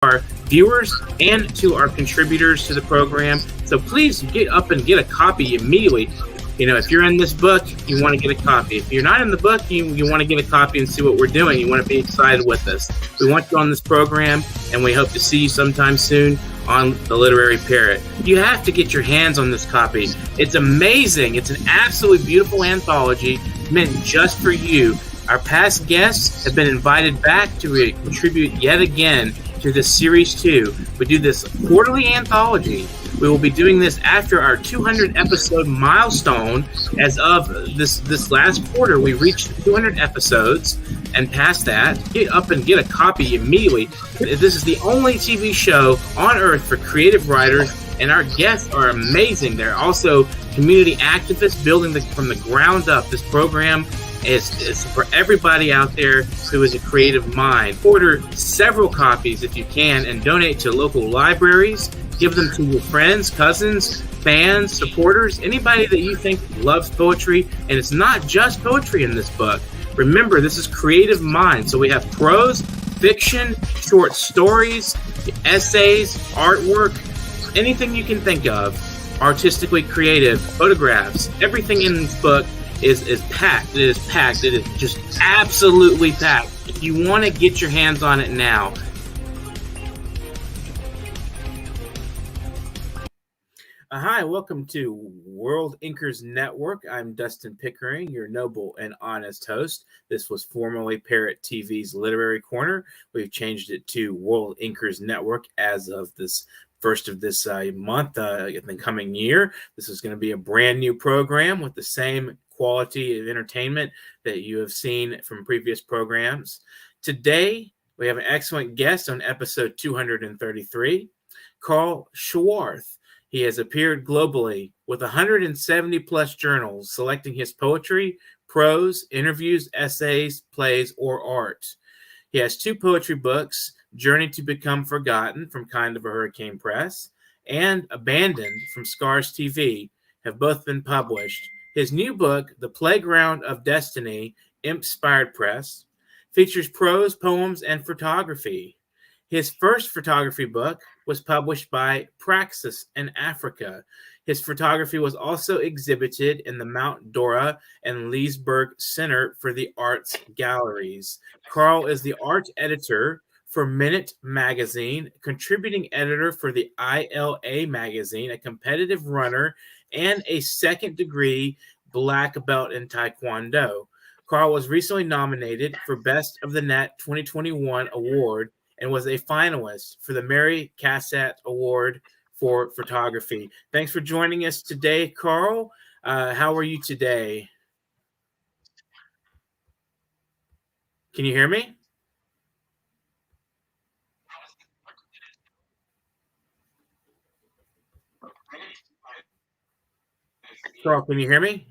our viewers and to our contributors to the program. So please get up and get a copy immediately. You know, if you're in this book, you want to get a copy. If you're not in the book, you want to get a copy and see what we're doing. You want to be excited with us. We want you on this program, and we hope to see you sometime soon on the Literary Parrot. You have to get your hands on this copy. It's amazing. It's an absolutely beautiful anthology meant just for you. Our past guests have been invited back to contribute yet again to this series 2. We do this quarterly anthology. We will be doing this after our 200 episode milestone. As of this last quarter, we reached 200 episodes, and past that, get up and get a copy immediately. This is the only TV show on earth for creative writers, and our guests are amazing. They're also community activists building from the ground up. This program is for everybody out there who is a creative mind. Order several copies if you can and donate to local libraries. Give them to your friends, cousins, fans, supporters, anybody that you think loves poetry. And it's not just poetry in this book. Remember, this is creative mind. So we have prose, fiction, short stories, essays, artwork, anything you can think of, artistically creative, photographs. Everything in this book is packed. It is packed. It is just absolutely packed. If you want to get your hands on it now. Hi, welcome to World Inkers Network. I'm Dustin Pickering, your noble and honest host. This was formerly Parrot TV's Literary Corner. We've changed it to World Inkers Network as of this first of this month in the coming year. This is going to be a brand new program with the same quality of entertainment that you have seen from previous programs. Today, we have an excellent guest on episode 233, Carl Scharwath'S. He has appeared globally with 170 plus journals, selecting his poetry, prose, interviews, essays, plays, or art. He has 2 poetry books, Journey to Become Forgotten from Kind of a Hurricane Press and Abandoned from Scars TV have both been published. His new book, The Playground of Destiny, Inspired Press, features prose, poems, and photography. His first photography book was published by Praxis in Africa. His photography was also exhibited in the Mount Dora and Leesburg Center for the Arts Galleries. Carl is the art editor for Minute Magazine, contributing editor for the ILA Magazine, a competitive runner, and a second-degree black belt in Taekwondo. Carl was recently nominated for Best of the Net 2021 award and was a finalist for the Mary Cassatt Award for Photography. Thanks for joining us today, Carl. How are you today? Can you hear me? Carl, can you hear me?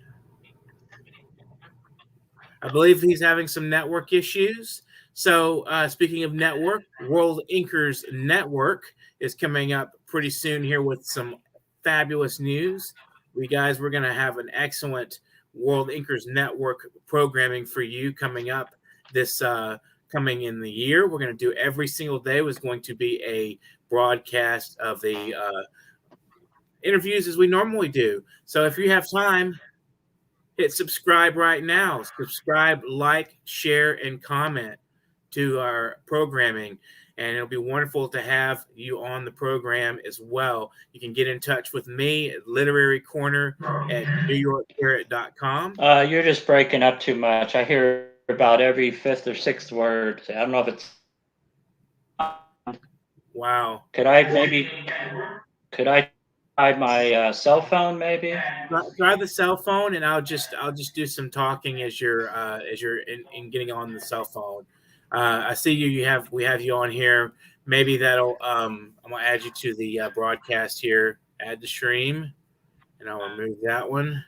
I believe he's having some network issues. So speaking of network, World Inkers Network is coming up pretty soon here with some fabulous news. We're going to have an excellent World Inkers Network programming for you coming up this coming in the year. We're going to do every single day was going to be a broadcast of the interviews as we normally do. So if you have time, hit subscribe right now. Subscribe, like, share, and comment to our programming. And it'll be wonderful to have you on the program as well. You can get in touch with me at Literary Corner at NewYorkParrot.com. You're just breaking up too much. I hear about every 5th or 6th word. I don't know if it's... Wow. Could I try my cell phone maybe? Try the cell phone, and I'll just do some talking as you're in getting on the cell phone. I see you. We have you on here. Maybe that'll. I'm gonna add you to the broadcast here. Add the stream, and I'll remove that one.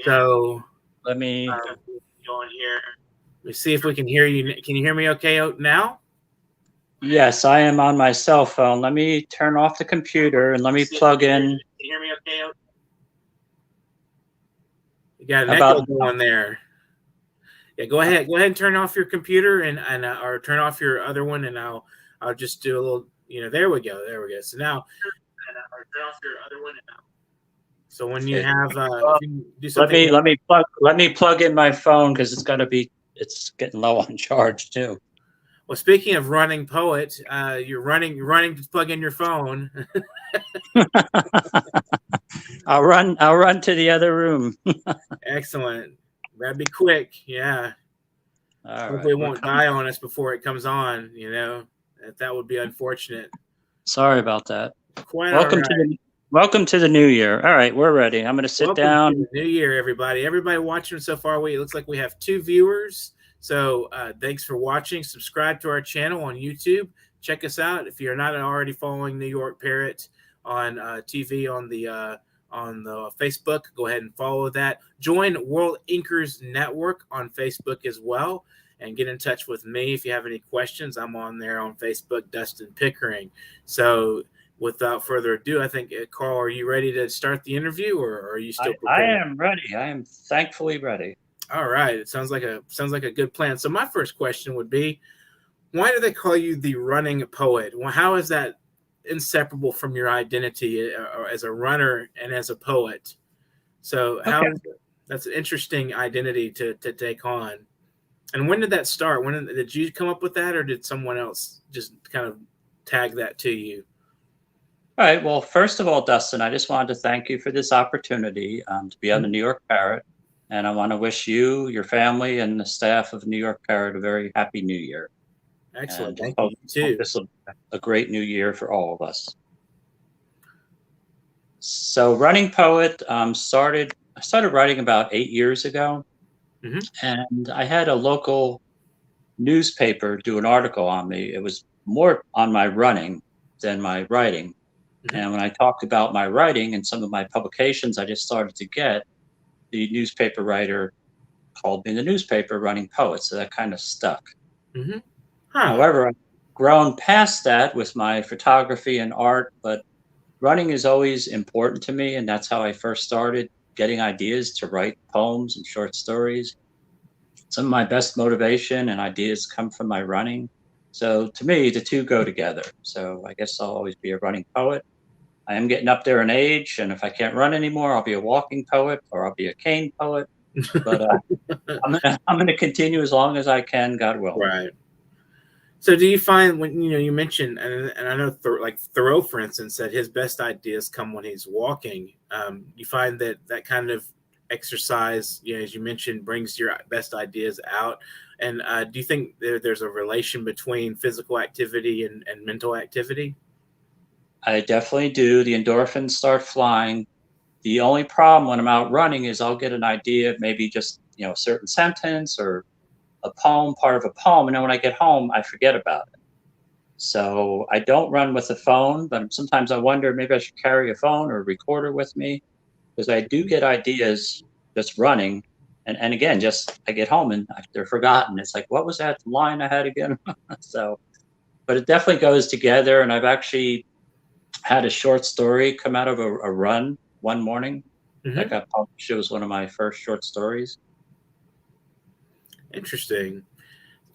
So Let me go on here. Let's see if we can hear you. Can you hear me okay now? Yes, I am on my cell phone. Let me turn off the computer and let me plug in. Can you hear me okay? You got an echo going there. Yeah, go ahead and turn off your computer and or turn off your other one, and I'll just do a little There we go. So now, so when you have if you do something, let me plug in my phone because it's getting low on charge too. Well, speaking of running poet, you're running to plug in your phone. I'll run to the other room. Excellent. That'd be quick. Yeah. Hopefully it won't die on us before it comes on. That would be unfortunate. Sorry about that. Quite welcome to the new year. All right, we're ready. I'm going to sit down. To the new year, everybody. Everybody watching so far, it looks like we have 2 viewers. So thanks for watching. Subscribe to our channel on YouTube. Check us out if you're not already following New York Parrot on TV on the Facebook. Go ahead and follow that. Join World Inkers Network on Facebook as well, and get in touch with me if you have any questions. I'm on there on Facebook, Dustin Pickering. So without further ado, I think, Carl, are you ready to start the interview, or are you still prepared? I am ready. I am thankfully ready. All right. It sounds like a good plan. So my first question would be, why do they call you the running poet? Well, how is that inseparable from your identity as a runner and as a poet? So that's an interesting identity to take on. And when did that start? Did you come up with that, or did someone else just kind of tag that to you? All right. Well, first of all, Dustin, I just wanted to thank you for this opportunity to be on the New York Parrot. And I want to wish you, your family, and the staff of New York Parrot a very happy New Year. Excellent. Thank you, too. This will be a great new year for all of us. So Running Poet, I started writing about 8 years ago. Mm-hmm. And I had a local newspaper do an article on me. It was more on my running than my writing. Mm-hmm. And when I talked about my writing and some of my publications I just started to get, the newspaper writer called me in the newspaper Running Poet. So that kind of stuck. Mm-hmm. However, I've grown past that with my photography and art, but running is always important to me. And that's how I first started getting ideas to write poems and short stories. Some of my best motivation and ideas come from my running. So to me, the two go together. So I guess I'll always be a running poet. I am getting up there in age, and if I can't run anymore, I'll be a walking poet or I'll be a cane poet. But I'm going to continue as long as I can, God willing. Right. So do you find when you mentioned, and I know Thoreau, for instance, said his best ideas come when he's walking. You find that kind of exercise, as you mentioned, brings your best ideas out. And do you think there's a relation between physical activity and mental activity? I definitely do. The endorphins start flying. The only problem when I'm out running is I'll get an idea, maybe just a certain sentence or a poem, part of a poem, and then when I get home, I forget about it. So I don't run with a phone, but sometimes I wonder maybe I should carry a phone or a recorder with me, because I do get ideas just running, and again, just I get home and they're forgotten. It's like, what was that line I had again? So, but it definitely goes together, and I've actually had a short story come out of a run one morning. Mm-hmm. That got published. It was one of my first short stories. Interesting.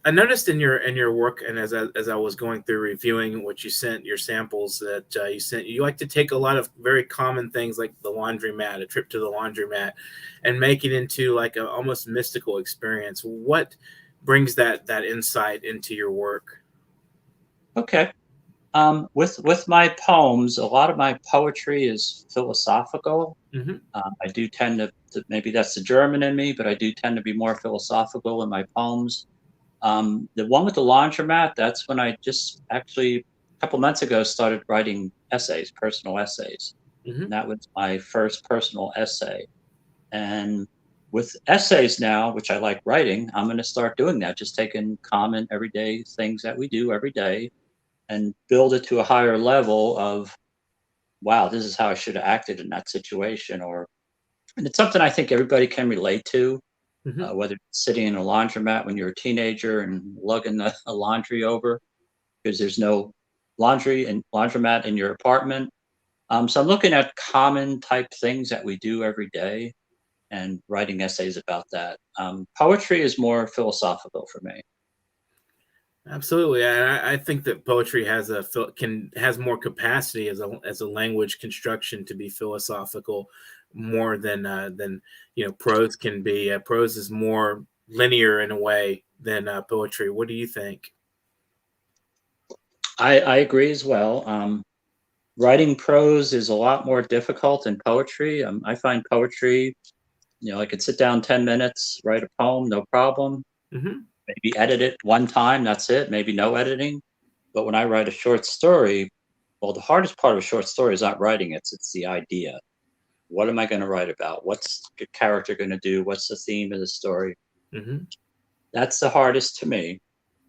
I noticed in your work, and as I was going through reviewing what you sent, your samples that you like to take a lot of very common things like the laundromat, a trip to the laundromat, and make it into like a almost mystical experience. What brings that insight into your work? Okay. With my poems, a lot of my poetry is philosophical. Mm-hmm. I do tend to, maybe that's the German in me, but I do tend to be more philosophical in my poems. The one with the laundromat, that's when I just actually a couple months ago started writing essays, personal essays. Mm-hmm. And that was my first personal essay. And with essays now, which I like writing, I'm going to start doing that, just taking common everyday things that we do every day and build it to a higher level of, wow, this is how I should have acted in that situation. And it's something I think everybody can relate to, mm-hmm. Whether it's sitting in a laundromat when you're a teenager and lugging the laundry over because there's no laundry and laundromat in your apartment. So I'm looking at common type things that we do every day and writing essays about that. Poetry is more philosophical for me. Absolutely, and I think that poetry has more capacity as a language construction to be philosophical more than prose can be. Prose is more linear in a way than poetry. What do you think? I agree as well. Writing prose is a lot more difficult than poetry. I find poetry, I could sit down 10 minutes, write a poem, no problem. Hmm. Maybe edit it one time, that's it. Maybe no editing. But when I write a short story, well, the hardest part of a short story is not writing it, it's the idea. What am I going to write about? What's the character going to do? What's the theme of the story? Hmm. That's the hardest to me.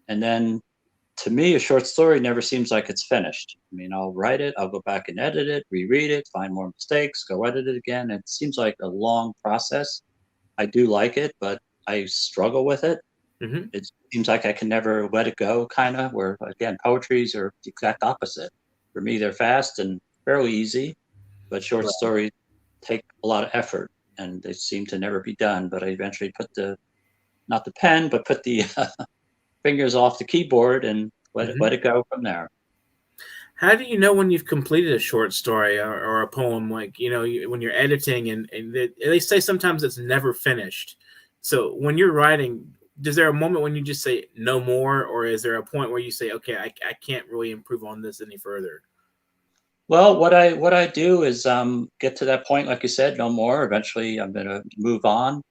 And then to me, a short story never seems like it's finished. I mean, I'll write it, I'll go back and edit it, reread it, find more mistakes, go edit it again. It seems like a long process. I do like it, but I struggle with it. Hmm. It seems like I can never let it go, kind of, where, again, poetries are the exact opposite. For me, they're fast and fairly easy, but short stories take a lot of effort and they seem to never be done. But I eventually put not the pen, but put the fingers off the keyboard and let Hmm. it go from there. How do you know when you've completed a short story or a poem? Like, when you're editing and they say sometimes it's never finished. So when you're writing, is there a moment when you just say no more, or is there a point where you say, okay, I can't really improve on this any further? Well, what I do is get to that point, like you said, no more. Eventually, I'm going to move on.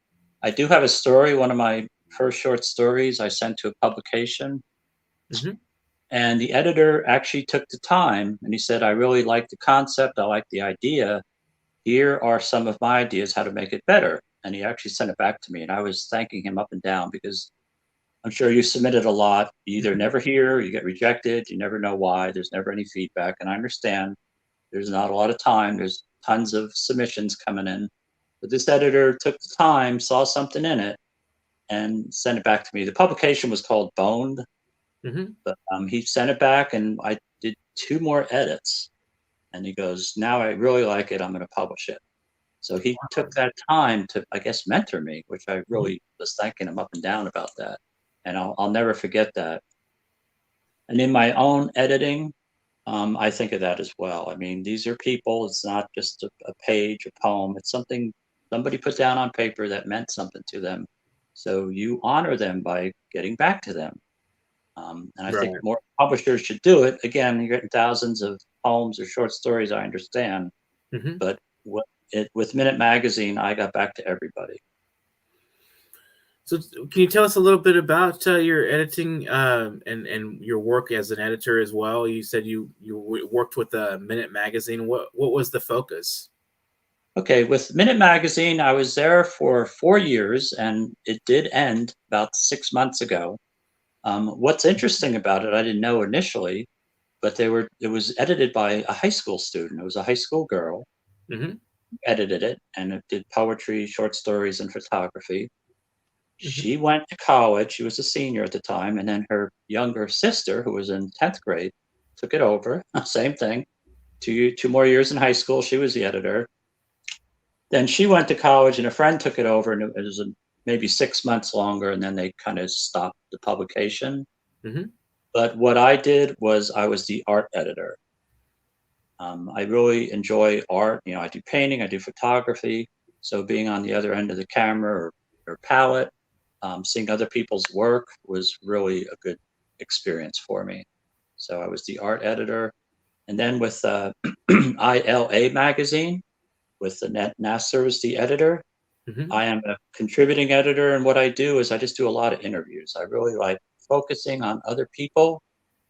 I do have a story. One of my first short stories I sent to a publication, Hmm. and the editor actually took the time and he said, "I really like the concept. I like the idea. Here are some of my ideas how to make it better." And he actually sent it back to me, and I was thanking him up and down because I'm sure you submitted a lot. You either never hear, you get rejected, you never know why. There's never any feedback, and I understand. There's not a lot of time. There's tons of submissions coming in. But this editor took the time, saw something in it, and sent it back to me. The publication was called Boned, Hmm. but he sent it back, and I did two more edits. And he goes, "Now I really like it. I'm going to publish it." So he took that time to, I guess, mentor me, which I really was thanking him up and down about that. And I'll never forget that. And in my own editing, I think of that as well. I mean, these are people. It's not just a page, a poem. It's something somebody put down on paper that meant something to them. So you honor them by getting back to them. And I think Right. more publishers should do it. Again, you're getting thousands of poems or short stories. I understand, Hmm. but with Minute Magazine, I got back to everybody. So, can you tell us a little bit about your editing and your work as an editor as well? You said you worked with Minute Magazine. What was the focus? Okay, with Minute Magazine, I was there for 4 years, and it did end about 6 months ago. What's interesting about it, I didn't know initially, but it was edited by a high school student. It was a high school girl Hmm. who edited it, and it did poetry, short stories, and photography. Hmm. She went to college. She was a senior at the time, and then her younger sister, who was in 10th grade, took it over. Same thing. Two more years in high school. She was the editor. Then she went to college, and a friend took it over, and it was maybe 6 months longer, and then they kind of stopped the publication. Hmm. But what I did was I was the art editor. I really enjoy art. I do painting, I do photography. So being on the other end of the camera or palette, seeing other people's work was really a good experience for me. So I was the art editor. And then with ILA magazine, with the Nasser as the editor, Hmm. I am a contributing editor. And what I do is I just do a lot of interviews. I really like focusing on other people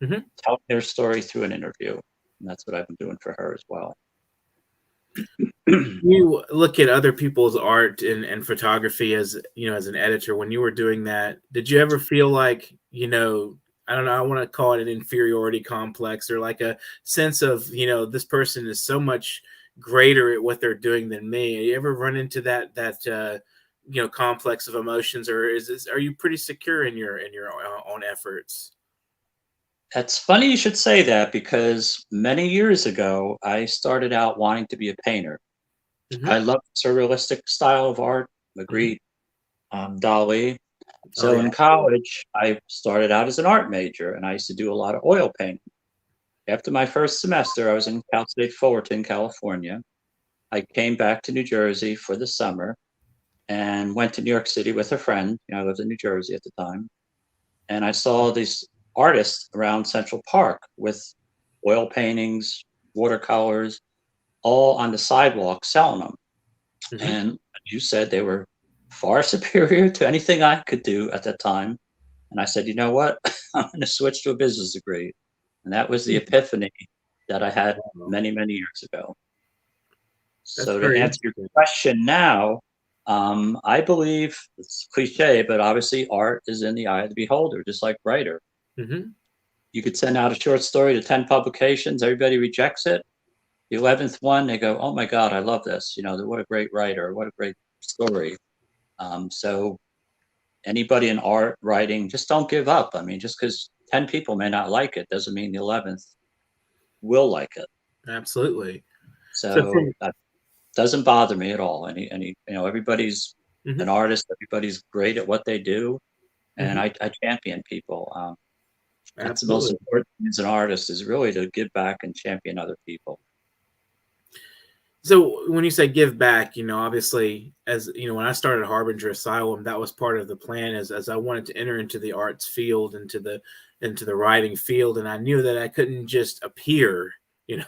Hmm. telling their story through an interview. And that's what I've been doing for her as well. You look at other people's art and photography as as an editor. When you were doing that, did you ever feel like I don't know, I want to call it an inferiority complex or like a sense of this person is so much greater at what they're doing than me? You ever run into that complex of emotions, or are you pretty secure in your own efforts? It's funny you should say that because many years ago, I started out wanting to be a painter. I Hmm. love surrealistic style of art, Hmm. Magritte, Dali. So in college, I started out as an art major, and I used to do a lot of oil painting. After my first semester, I was in Cal State Fullerton, California. I came back to New Jersey for the summer and went to New York City with a friend. I lived in New Jersey at the time. And I saw these artists around Central Park with oil paintings, watercolors, all on the sidewalk selling them. Mm-hmm. And you said they were far superior to anything I could do at that time. And I said, you know what? I'm going to switch to a business degree. And that was the epiphany that I had many, many years ago. So to answer your question now, I believe it's cliche, but obviously art is in the eye of the beholder, just like writer. Mm-hmm. You could send out a short story to 10 publications. Everybody rejects it. The 11th one, they go, oh my God, I love this. What a great writer. What a great story. So anybody in art writing, just don't give up. I mean, just because 10 people may not like it doesn't mean the 11th will like it. Absolutely. So that doesn't bother me at all. Everybody's an artist. Everybody's great at what they do. And I champion people. That's the most important thing as an artist, is really to give back and champion other people. So when you say give back, obviously, as when I started Harbinger Asylum, that was part of the plan, as I wanted to enter into the arts field, into the writing field. And I knew that I couldn't just appear.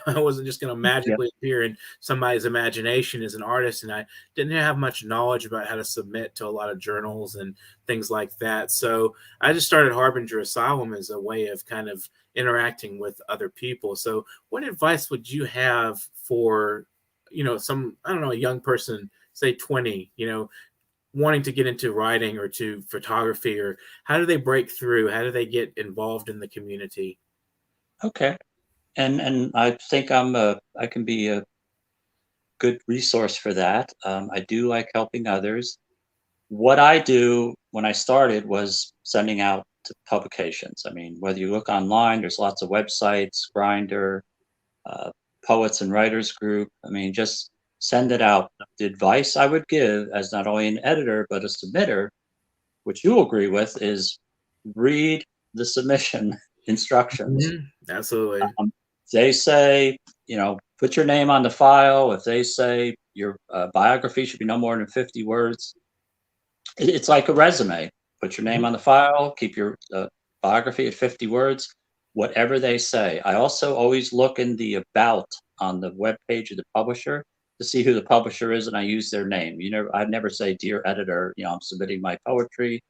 I wasn't just going to magically appear in somebody's imagination as an artist. And I didn't have much knowledge about how to submit to a lot of journals and things like that. So I just started Harbinger Asylum as a way of kind of interacting with other people. So what advice would you have for, a young person, say 20, wanting to get into writing or to photography, or how do they break through? How do they get involved in the community? Okay. And I think I can be a good resource for that. I do like helping others. What I do when I started was sending out to publications. I mean, whether you look online, there's lots of websites, Grindr, Poets and Writers Group. I mean, just send it out. The advice I would give as not only an editor, but a submitter, which you'll agree with, is read the submission instructions. Mm-hmm. Absolutely. They say, put your name on the file. If they say your biography should be no more than 50 words, it's like a resume. Put your name on the file, keep your biography at 50 words, whatever they say. I also always look in the about on the web page of the publisher to see who the publisher is, and I use their name. I'd never say, dear editor, I'm submitting my poetry.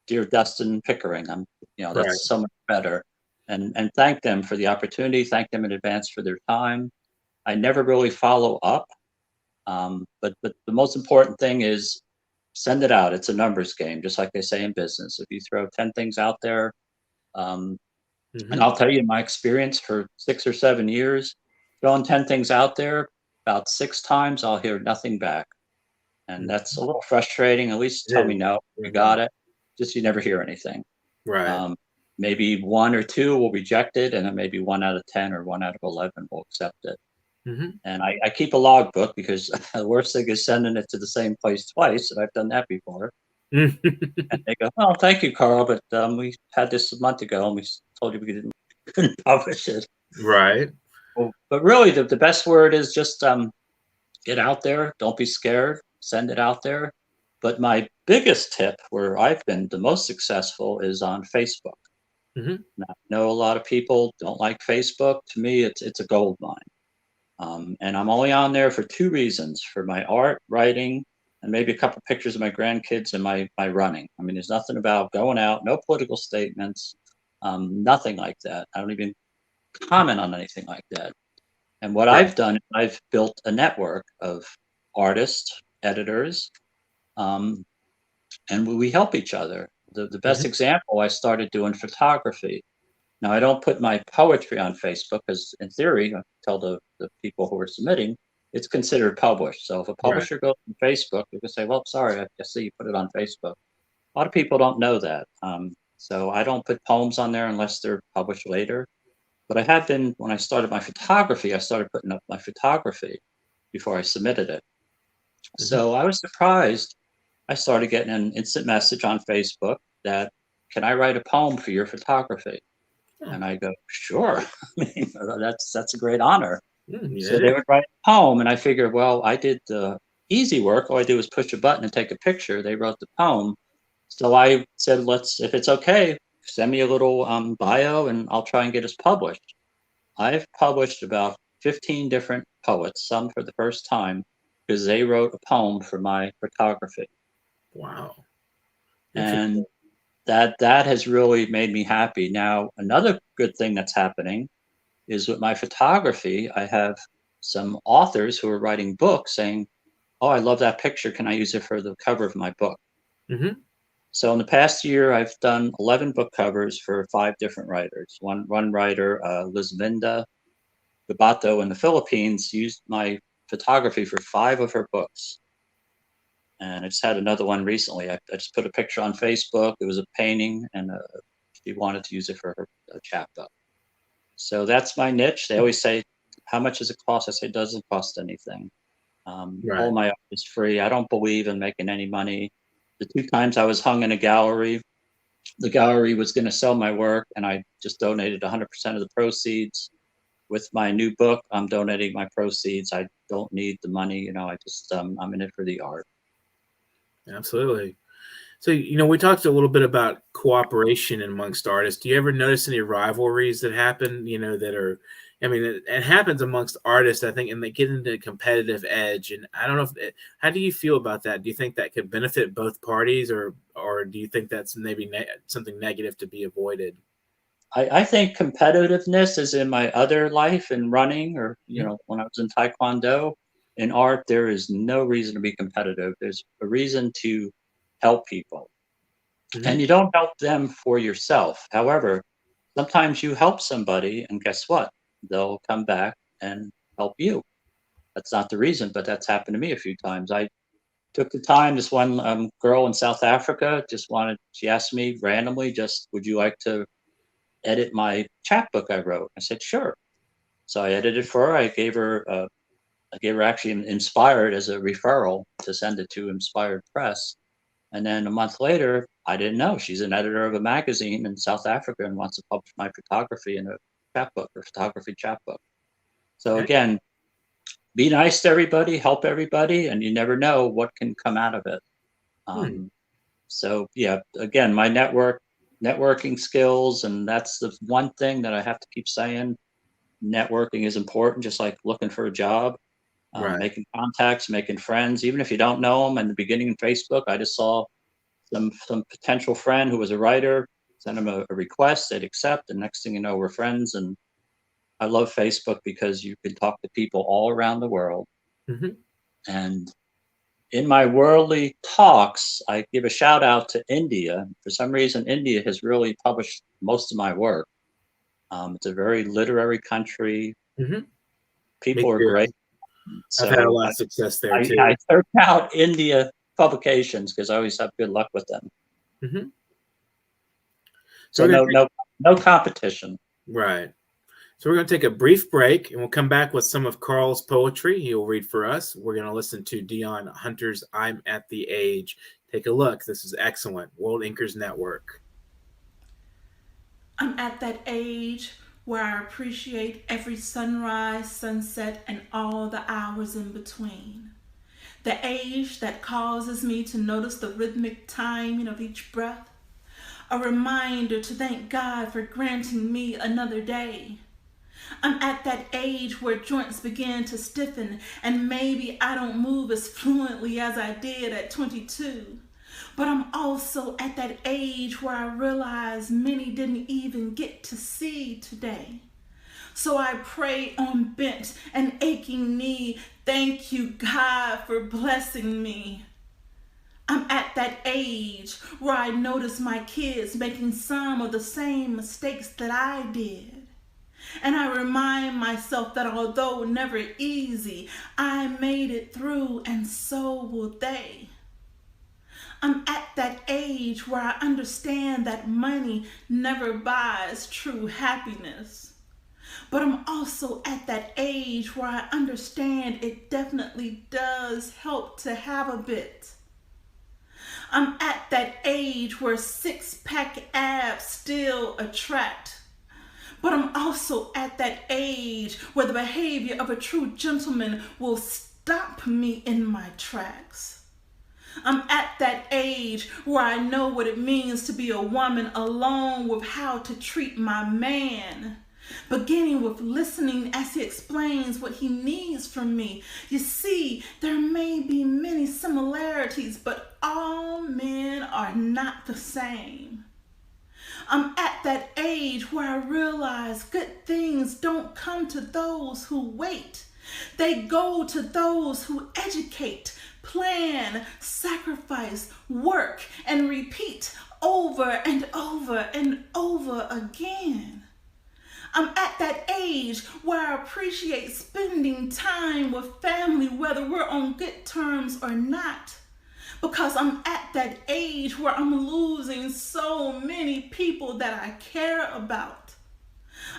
Dear Dustin Pickering, that's right. So much better. And thank them for the opportunity, thank them in advance for their time. I never really follow up, but the most important thing is send it out. It's a numbers game, just like they say in business. If you throw 10 things out there, and I'll tell you my experience for 6 or 7 years, throwing 10 things out there, about 6 times I'll hear nothing back. And that's a little frustrating. At least tell me no, you got it. Just you never hear anything. Right. Maybe 1 or 2 will reject it, and then maybe 1 out of 10 or 1 out of 11 will accept it. And I keep a logbook, because the worst thing is sending it to the same place twice, and I've done that before. And they go, "Oh, thank you, Carl, but we had this a month ago, and we told you we couldn't publish it." Right. Well, but really, the best word is just get out there. Don't be scared. Send it out there. But my biggest tip, where I've been the most successful, is on Facebook. Now, I know a lot of people don't like Facebook. To me, it's a gold mine. And I'm only on there for 2 reasons: for my art, writing, and maybe a couple pictures of my grandkids and my running. I mean, there's nothing about going out, no political statements, nothing like that. I don't even comment on anything like that. And what I've done, I've built a network of artists, editors, and we help each other. The best example, I started doing photography. Now, I don't put my poetry on Facebook, because in theory, I tell the people who are submitting, it's considered published. So if a publisher goes on Facebook, they can say, well, sorry, I see you put it on Facebook. A lot of people don't know that. So I don't put poems on there unless they're published later. But I have been, when I started my photography, I started putting up my photography before I submitted it. So I was surprised. I started getting an instant message on Facebook. that, can I write a poem for your photography? Oh. And I go, sure. I mean, that's a great honor. Yeah, So they would write a poem, and I figured, well, I did the easy work. All I did was push a button and take a picture. They wrote the poem. So I said, if it's okay, send me a little bio and I'll try and get us published. I've published about 15 different poets, some for the first time, because they wrote a poem for my photography. wow. And that has really made me happy. Now, another good thing that's happening is with my photography, I have some authors who are writing books saying, "Oh, I love that picture. Can I use it for the cover of my book?" Mm-hmm. So in the past year, I've done 11 book covers for 5 different writers. One writer, Lizvinda Gabato in the Philippines, used my photography for 5 of her books. And I just had another one recently. I just put a picture on Facebook. It was a painting, and she wanted to use it for her chapbook. So that's my niche. They always say, "How much does it cost?" I say, "It doesn't cost anything. Right. All my art is free. I don't believe in making any money." The 2 times I was hung in a gallery, the gallery was going to sell my work, and I just donated 100% of the proceeds. With my new book, I'm donating my proceeds. I don't need the money. I just, I'm in it for the art. Absolutely. So, we talked a little bit about cooperation amongst artists. Do you ever notice any rivalries that happen, that are, I mean, it happens amongst artists, I think, and they get into a competitive edge. And I don't know how do you feel about that? Do you think that could benefit both parties, or do you think that's maybe something negative to be avoided? I think competitiveness is in my other life in running, or, Mhm. when I was in Taekwondo. In art, there is no reason to be competitive. There's a reason to help people. And Mhm. you don't help them for yourself. However, sometimes you help somebody, and guess what? They'll come back and help you. That's not the reason, but that's happened to me a few times. I took the time. This one girl in South Africa she asked me randomly, just, "Would you like to edit my chapbook I wrote?" I said, "Sure." So I edited for her. I gave her actually Inspired as a referral to send it to Inspired Press. And then a month later, I didn't know she's an editor of a magazine in South Africa and wants to publish my photography in a chapbook or photography chapbook. So Okay. again, be nice to everybody, help everybody, and you never know what can come out of it. Hmm. Um, so yeah, again, my networking skills, and that's the one thing that I have to keep saying. Networking is important, just like looking for a job. Right. Making contacts, making friends, even if you don't know them. In the beginning in Facebook, I just saw some potential friend who was a writer, send them a request, they'd accept, and next thing you know, we're friends. And I love Facebook because you can talk to people all around the world. Mhm. And in my worldly talks, I give a shout out to India. For some reason, India has really published most of my work. It's a very literary country. Mhm. Me People are too. great. I've had a So lot of success there I too. search out India publications because I always have good luck with them. Mhm. So So we're gonna no competition. right. So we're going to take a brief break, and we'll come back with some of Carl's poetry. He'll read for us. We're going to listen to Dion Hunter's "I'm at the Age." Take a look. This is excellent. World Inkers Network. I'm at that age where I appreciate every sunrise, sunset, and all the hours in between. The age that causes me to notice the rhythmic timing of each breath. A reminder to thank God for granting me another day. I'm at that age where joints begin to stiffen, and maybe I don't move as fluently as I did at 22. But I'm also at that age where I realize many didn't even get to see today. So I pray on bent and aching knee, thank you, God, for blessing me. I'm at that age where I notice my kids making some of the same mistakes that I did. And I remind myself that although never easy, I made it through, and so will they. I'm at that age where I understand that money never buys true happiness. But I'm also at that age where I understand it definitely does help to have a bit. I'm at that age where six-pack abs still attract. But I'm also at that age where the behavior of a true gentleman will stop me in my tracks. I'm at that age where I know what it means to be a woman, alone with how to treat my man. Beginning with listening as he explains what he needs from me. You see, there may be many similarities, but all men are not the same. I'm at that age where I realize good things don't come to those who wait. They go to those who educate, plan, sacrifice, work, and repeat over and over and over again. I'm at that age where I appreciate spending time with family, whether we're on good terms or not. Because I'm at that age where I'm losing so many people that I care about.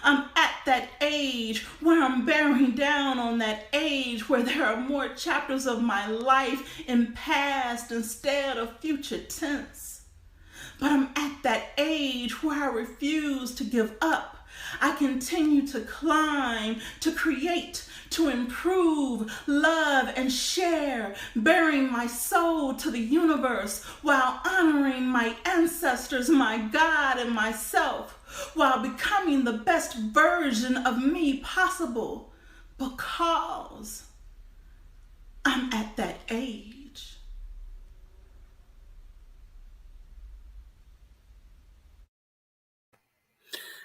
I'm at that age where I'm bearing down on that age where there are more chapters of my life in past instead of future tense. But I'm at that age where I refuse to give up. I continue to climb, to create, to improve, love, and share, bearing my soul to the universe while honoring my ancestors, my God, and myself, while becoming the best version of me possible, because I'm at that age.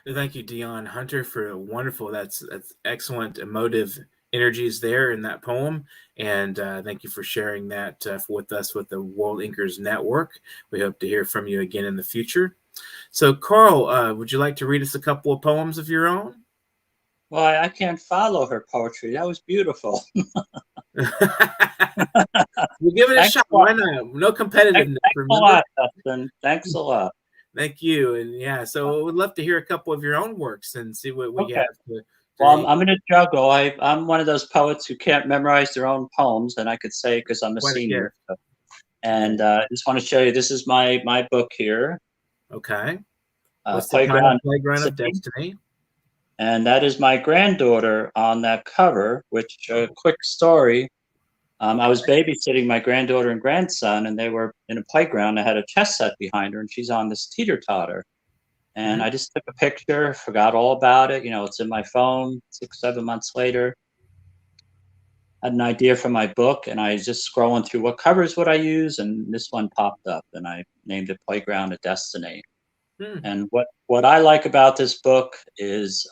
Thank you, Dion Hunter, for a wonderful. That's excellent emotive energies there in that poem, and thank you for sharing that with us with the World Inkers Network. We hope to hear from you again in the future. So, Carl, would you like to read us a couple of poems of your own? Well, I can't follow her poetry. That was beautiful. We'll give it a shot. Why not? No competitiveness. Thanks a lot, Dustin. Thanks a lot. Thank you. And yeah, so we'd love to hear a couple of your own works and see what we have to. Well, I'm going to juggle. I'm one of those poets who can't memorize their own poems, and I could say because I'm a senior. So. And I just want to show you, this is my book here. Okay. What's the Playground of Destiny? And that is my granddaughter on that cover, which, quick story, I was babysitting my granddaughter and grandson, and they were in a playground. I had a chess set behind her, and she's on this teeter-totter. And I just took a picture, forgot all about it. You know, it's in my phone 6-7 months later. Had an idea for my book, and I was just scrolling through what covers would I use, and this one popped up, and I named it Playground of Destiny. And what I like about this book is,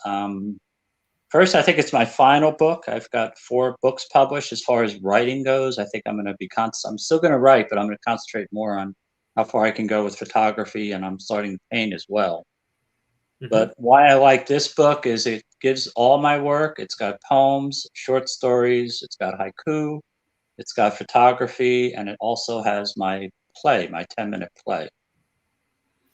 first, I think it's my final book. I've got 4 books published. As far as writing goes, I think I'm going to be I'm still going to write, but I'm going to concentrate more on how far I can go with photography, and I'm starting to paint as well. But why I like this book is it gives all my work. It's got poems, short stories, it's got haiku, it's got photography, and it also has my play, my 10-minute play.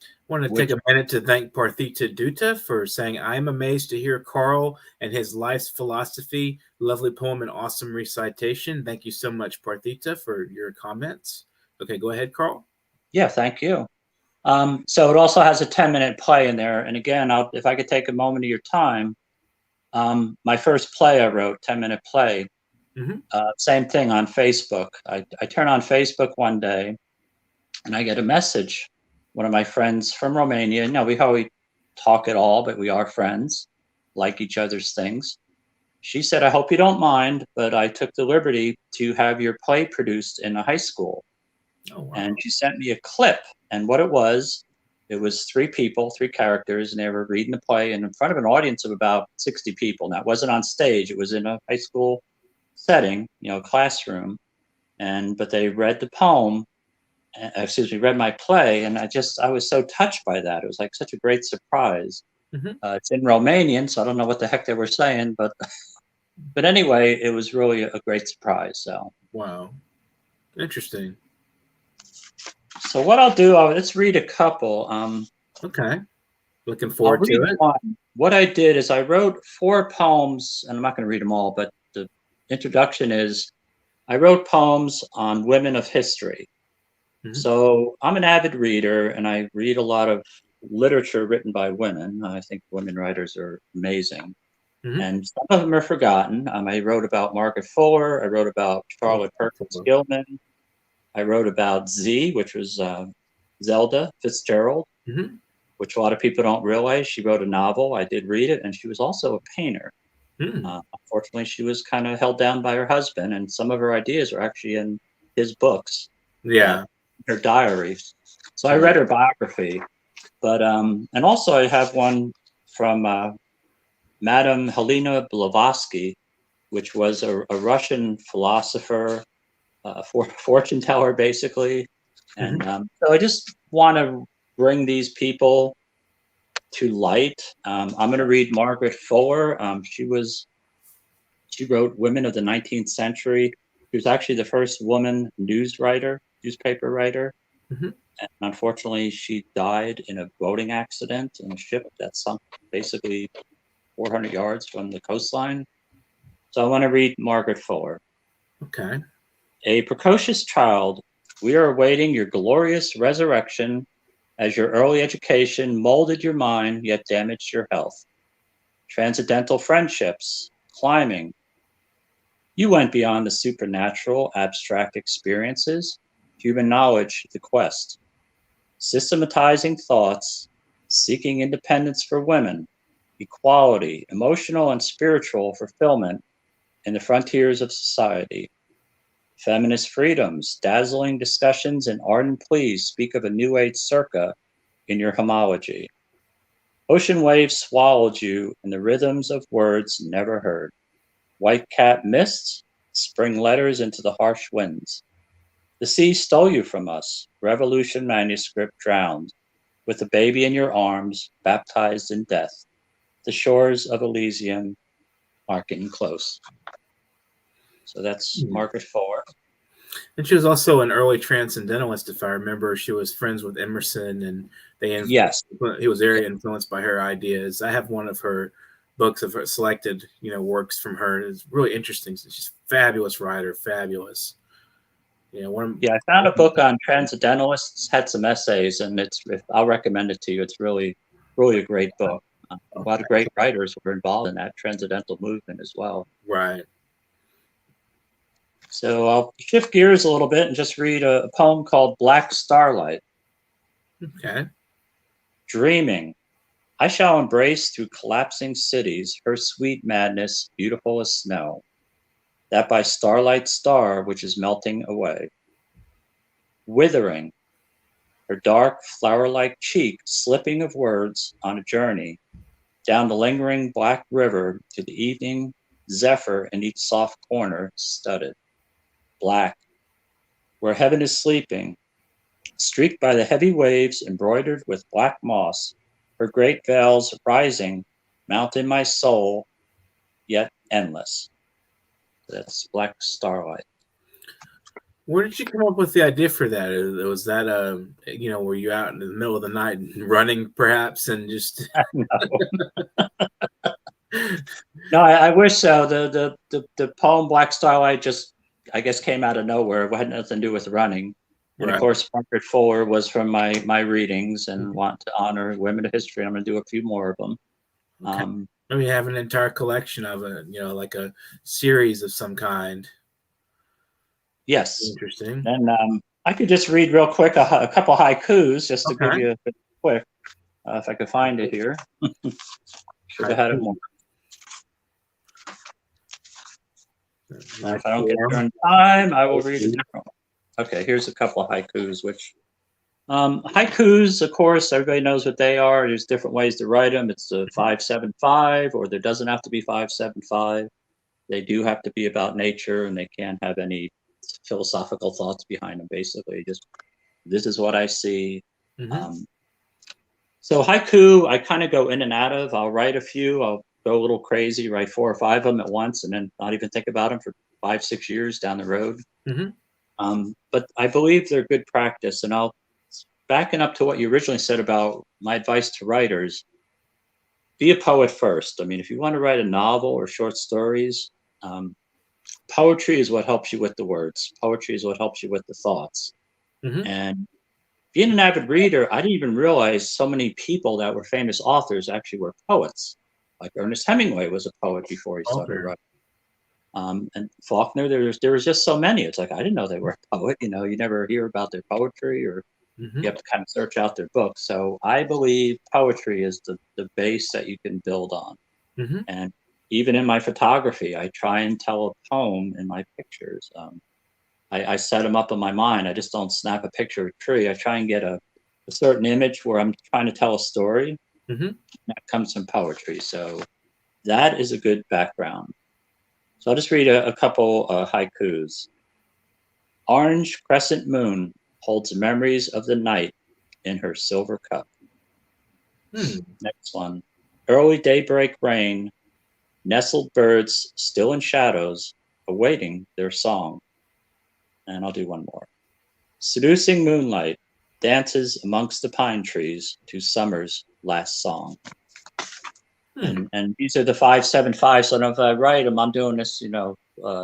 I want to take a minute to thank Parthita Dutta for saying, I'm amazed to hear Carl and his life's philosophy. Lovely poem and awesome recitation. Thank you so much, Parthita, for your comments. Okay, go ahead, Carl. Yeah, thank you. So it also has a 10-minute play in there. And again, if I could take a moment of your time, my first play I wrote, 10-minute play, same thing on Facebook. I turn on Facebook one day and I get a message. One of my friends from Romania, no, we hardly talk at all, but we are friends, like each other's things. She said, I hope you don't mind, but I took the liberty to have your play produced in a high school. Oh, wow. And she sent me a clip. And what it was 3 people, 3 characters, and they were reading the play in front of an audience of about 60 people. Now, it wasn't on stage. It was in a high school setting, you know, classroom. But they read the poem, read my play. And I was so touched by that. It was like such a great surprise. It's in Romanian, so I don't know what the heck they were saying, but anyway, it was really a great surprise. So wow, interesting. So what I'll do, let's read a couple. Okay, looking forward to it. What I did is I wrote 4 poems, and I'm not going to read them all, but the introduction is I wrote poems on women of history. So I'm an avid reader, and I read a lot of literature written by women. I think women writers are amazing. And some of them are forgotten. I wrote about Margaret Fuller. I wrote about Charlotte Perkins Gilman. I wrote about Z, which was Zelda Fitzgerald, which a lot of people don't realize. She wrote a novel. I did read it, and she was also a painter. Unfortunately, she was kind of held down by her husband, and some of her ideas are actually in his books. Yeah. Her diaries. So I read her biography. But and also I have one from Madame Helena Blavatsky, which was a Russian philosopher, fortune teller, basically. And so I just want to bring these people to light. I'm going to read Margaret Fuller. She wrote Women of the 19th Century. She was actually the first woman newspaper writer. And unfortunately, she died in a boating accident in a ship that sunk basically 400 yards from the coastline. So I want to read Margaret Fuller. Okay. A precocious child, we are awaiting your glorious resurrection as your early education molded your mind yet damaged your health. Transcendental friendships, climbing. You went beyond the supernatural, abstract experiences, human knowledge, the quest. Systematizing thoughts, seeking independence for women, equality, emotional and spiritual fulfillment in the frontiers of society. Feminist freedoms, dazzling discussions and ardent pleas speak of a new age circa in your homology. Ocean waves swallowed you in the rhythms of words never heard. White cap mists, spring letters into the harsh winds. The sea stole you from us, revolution manuscript drowned, with a baby in your arms, baptized in death. The shores of Elysium are getting close. So that's Margaret Fuller. And she was also an early transcendentalist, if I remember. She was friends with Emerson, and he was very influenced by her ideas. I have one of her books of her selected, works from her. It's really interesting. She's a fabulous writer, fabulous. I found a book on transcendentalists, had some essays, and I'll recommend it to you. It's really, really a great book. A lot of great writers were involved in that transcendental movement as well. Right. So I'll shift gears a little bit and just read a poem called Black Starlight. Okay. Dreaming. I shall embrace through collapsing cities her sweet madness, beautiful as snow. That by starlight star which is melting away. Withering, her dark flower-like cheek slipping of words on a journey down the lingering black river to the evening zephyr in each soft corner studded. Black, where heaven is sleeping, streaked by the heavy waves embroidered with black moss, her great veils rising mount in my soul, yet endless. That's Black Starlight. Where did you come up with the idea for that? Was that were you out in the middle of the night running, perhaps, and just? No, I wish so. The poem Black Starlight just, I guess, came out of nowhere. It had nothing to do with running. And of course, Margaret Fuller was from my readings, and want to honor women of history. I'm going to do a few more of them. Okay. Maybe have an entire collection of it, like a series of some kind. Yes. Interesting. And I could just read real quick a couple haikus just to give you a bit quick, if I could find it here. Should have had it more. If I don't get there in time, I will read a different one. Okay, here's a couple of haikus, which haikus, of course, everybody knows what they are. There's different ways to write them. It's a 5-7-5, or there doesn't have to be 5-7-5. They do have to be about nature, and they can't have any philosophical thoughts behind them. Basically, just this is what I see. So haiku, I kind of go in and out of. I'll write a few. I'll go a little crazy, write 4 or 5 of them at once, and then not even think about them for 5-6 years down the road. But I believe they're good practice, and I'll backing up to what you originally said about my advice to writers. Be a poet first. I mean, if you want to write a novel or short stories, poetry is what helps you with the words. Poetry is what helps you with the thoughts. And being an avid reader, I didn't even realize so many people that were famous authors actually were poets. Like Ernest Hemingway was a poet before he started writing. And Faulkner, there was just so many. It's like, I didn't know they were a poet. You never hear about their poetry, or you have to kind of search out their books. So I believe poetry is the base that you can build on. And even in my photography, I try and tell a poem in my pictures. I set them up in my mind. I just don't snap a picture of a tree. I try and get a certain image where I'm trying to tell a story. That comes from poetry. So that is a good background. So I'll just read a couple haikus. Orange crescent moon holds memories of the night in her silver cup. Next one. Early daybreak rain, nestled birds still in shadows, awaiting their song. And I'll do one more. Seducing moonlight dances amongst the pine trees to summer's last song. And these are the 5-7-5. So if I write them, I'm doing this,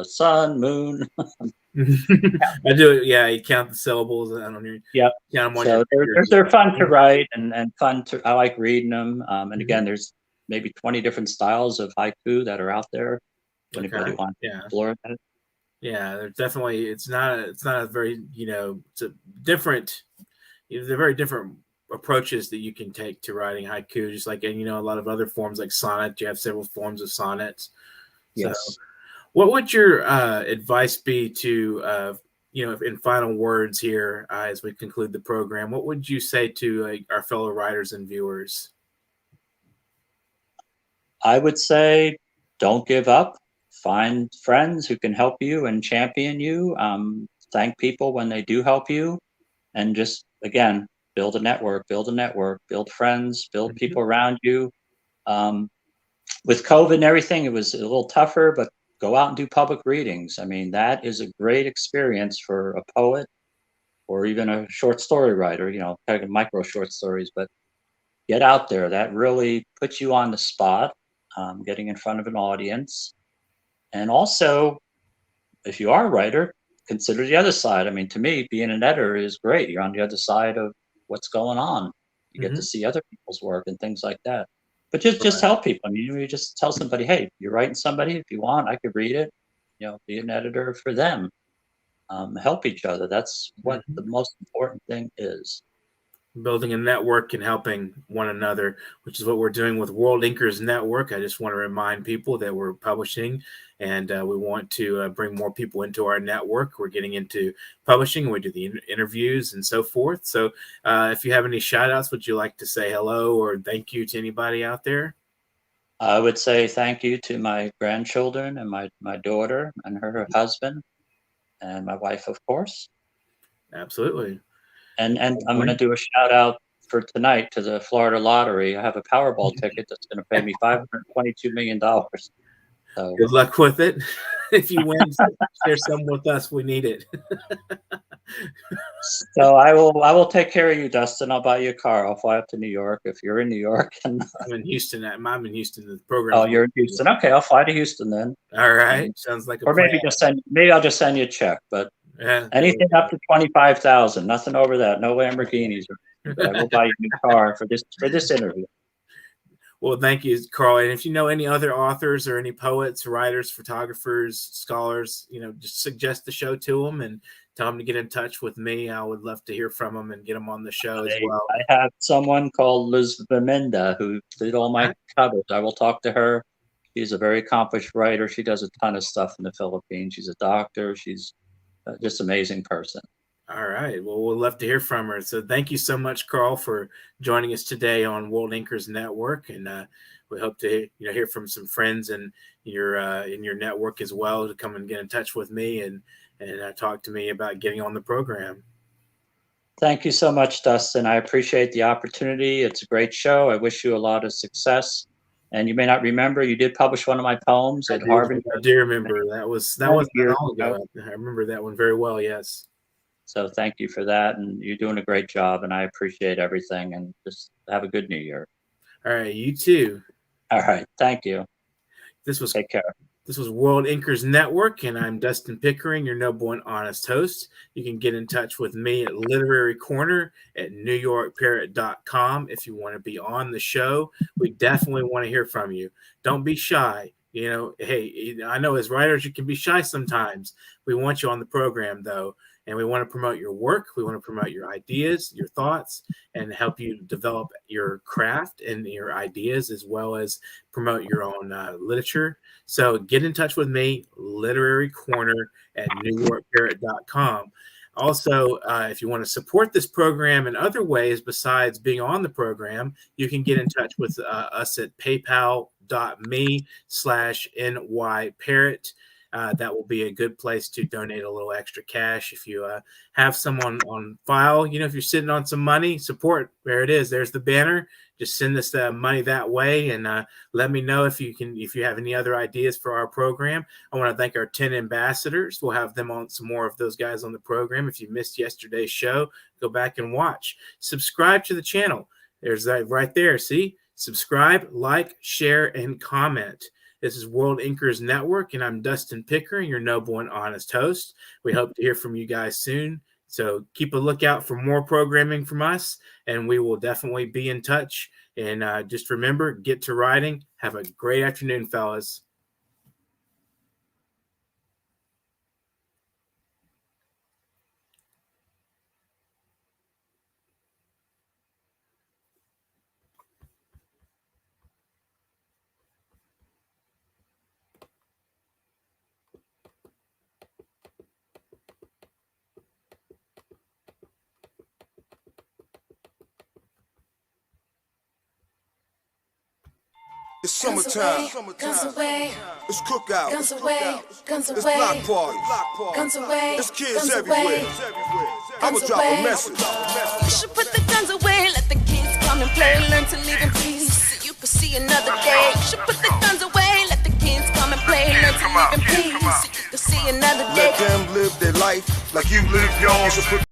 sun, moon. I do it. Yeah, you count the syllables. I don't know. Yep. Count them on So they're fun to write and fun to. I like reading them. And again, there's maybe 20 different styles of haiku that are out there. If anybody wants to explore that. Yeah, there's definitely. It's not a very it's a different. They're very different approaches that you can take to writing haiku, just like a lot of other forms like sonnet. You have several forms of sonnets. Yes. So, what would your advice be to in final words here as we conclude the program? What would you say to our fellow writers and viewers? I would say, don't give up. Find friends who can help you and champion you. Thank people when they do help you, and just again, build a network, build friends, build people around you. With COVID and everything, it was a little tougher, but go out and do public readings. I mean, that is a great experience for a poet or even a short story writer, kind of micro short stories, but get out there. That really puts you on the spot, getting in front of an audience. And also, if you are a writer, consider the other side. I mean, to me, being an editor is great. You're on the other side of what's going on. You get to see other people's work and things like that. But just help people. I mean, you just tell somebody, hey, you're writing somebody. If you want, I could read it. Be an editor for them. Help each other. That's what the most important thing is. Building a network and helping one another, which is what we're doing with World Inkers Network. I just want to remind people that we're publishing and we want to bring more people into our network. We're getting into publishing. We do the interviews and so forth. So if you have any shout outs, would you like to say hello or thank you to anybody out there? I would say thank you to my grandchildren and my daughter and her husband and my wife, of course. Absolutely. And I'm going to do a shout out for tonight to the Florida Lottery. I have a Powerball ticket that's going to pay me $522 million. So good luck with it. If you win, share some with us. We need it. So I will take care of you, Dustin. I'll buy you a car. I'll fly up to New York if you're in New York. I'm in Houston. I'm in Houston. The program. Oh, you're in Houston. Okay, I'll fly to Houston then. All right, sounds like a plan. Maybe I'll just send you a check, but. Yeah, anything up to 25,000, nothing over that. No Lamborghinis. But I will buy you a new car for this interview. Well, thank you, Carl. And if you know any other authors or any poets, writers, photographers, scholars, just suggest the show to them and tell them to get in touch with me. I would love to hear from them and get them on the show as well. I have someone called Liz Bemenda who did all my covers. I will talk to her. She's a very accomplished writer. She does a ton of stuff in the Philippines. She's a doctor. She's just amazing person. All right. Well, we'll love to hear from her. So thank you so much, Carl, for joining us today on World Inkers Network. And we hope to hear from some friends in your network as well to come and get in touch with me and talk to me about getting on the program. Thank you so much, Dustin. I appreciate the opportunity. It's a great show. I wish you a lot of success. And you may not remember, you did publish one of my poems at Harvard. I do remember. That was long ago. I remember that one very well, yes. So thank you for that. And you're doing a great job, and I appreciate everything. And just have a good New Year. All right. You too. All right. Thank you. This was Take care. This was World Inkers Network, and I'm Dustin Pickering, your noble and honest host. You can get in touch with me at Literary Corner at NewYorkParrot.com if you want to be on the show. We definitely want to hear from you. Don't be shy. You know, hey, I know as writers you can be shy sometimes. We want you on the program, though, and we want to promote your work. We want to promote your ideas, your thoughts, and help you develop your craft and your ideas, as well as promote your own literature. So get in touch with me, Literary Corner at NewYorkParrot.com. Also, if you want to support this program in other ways besides being on the program, you can get in touch with us at paypal.me/NYParrot. That will be a good place to donate a little extra cash. If you have someone on file, you know, if you're sitting on some money, support. There it is. There's the banner. Just send us the money that way, and let me know if you have any other ideas for our program. I want to thank our 10 ambassadors. We'll have them on, some more of those guys on the program. If you missed yesterday's show, go back and watch. Subscribe to the channel. There's that right there. See? Subscribe, like, share, and comment. This is World Inkers Network, and I'm Dustin Pickering, your noble and honest host. We hope to hear from you guys soon. So keep a lookout for more programming from us, and we will definitely be in touch. And just remember, get to writing. Have a great afternoon, fellas. It's summertime. Guns away. It's cookout. Guns away. Guns It's away. block party. Guns away. It's kids Guns everywhere. away. I'ma Guns drop a away. message. You should put the guns away. Let the kids come and play. Learn to live in peace. So you can see another day. You should put the guns away. Let the kids come and play. Learn to live in peace. So you can see another day. Let them live their life like you live yours. So put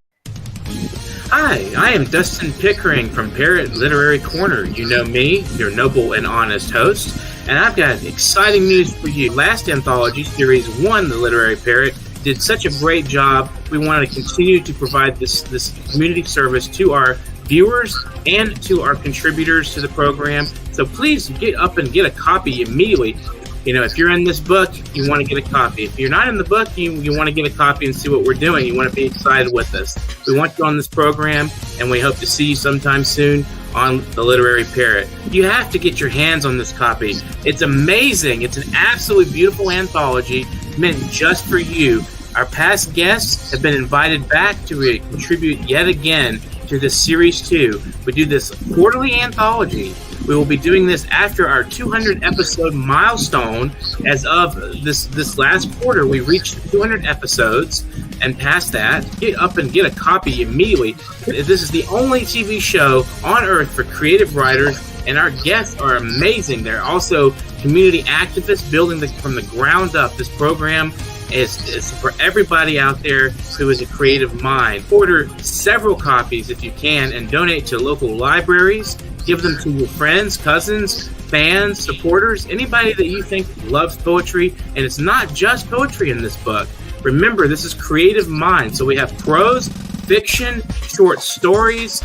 Hi, I am Dustin Pickering from Parrot Literary Corner. You know me, your noble and honest host, and I've got exciting news for you. Last anthology, Series 1, The Literary Parrot, did such a great job. We want to continue to provide this community service to our viewers and to our contributors to the program. So please get up and get a copy immediately. You know, if you're in this book, you want to get a copy. If you're not in the book, you want to get a copy and see what we're doing. You want to be excited with us. We want you on this program, and we hope to see you sometime soon on The Literary Parrot. You have to get your hands on this copy. It's amazing. It's an absolutely beautiful anthology meant just for you. Our past guests have been invited back to contribute yet again to this Series 2. We do this quarterly anthology. We will be doing this after our 200 episode milestone. As of this last quarter, we reached 200 episodes, and past that, get up and get a copy immediately. This is the only TV show on earth for creative writers, and our guests are amazing. They're also community activists building from the ground up. This program is for everybody out there who is a creative mind. Order several copies if you can and donate to local libraries. Give them to your friends, cousins, fans, supporters, anybody that you think loves poetry. And it's not just poetry in this book. Remember, this is creative mind. So we have prose, fiction, short stories,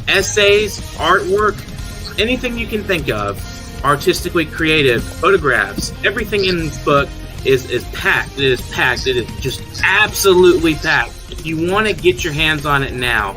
essays, artwork, anything you can think of, artistically creative, photographs. Everything in this book is packed. It is packed. It is just absolutely packed. If you want to get your hands on it now,